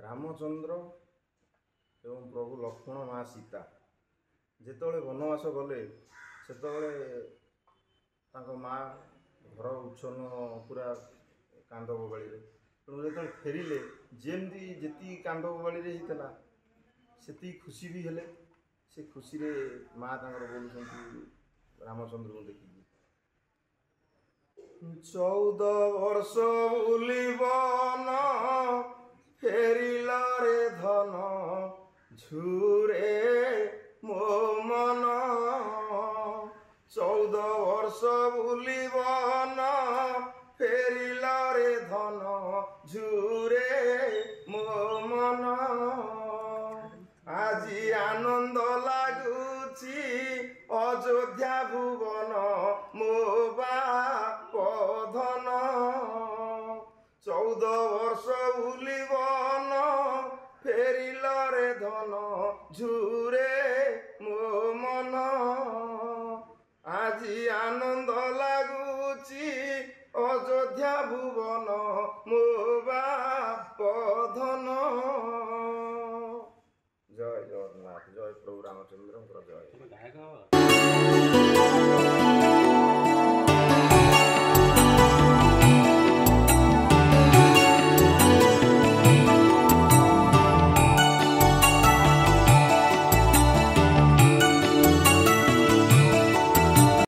रामचंद्र एवं प्रभु लक्ष्मण माँ सीता जेतोले वनवास गले सेतोले तांको माँ घर उच्छन्न पूरा कांद बोबाड़ी तेणु जो फेरिले जमी जी कांद बोबाड़ी होता से खुशी भी हेले से खुशी रे माँ बोलुं रामचंद्र को देखिए 14 वर्ष बुलिबन फेरिला रे धन झुरे मो मन 14 वर्ष बुलिबन फेरिला रे धन झुरे मो मन आजी आनंद लागुची अयोध्या भुवन मो बाप धन 14 वर्ष बुलिबन फेरिला रे धन झुरे मो मन आजी आनंद लागुची अयोध्या भुवन मो बाप धन। जय जगन्नाथ जय प्रभु रामचंद्र जय।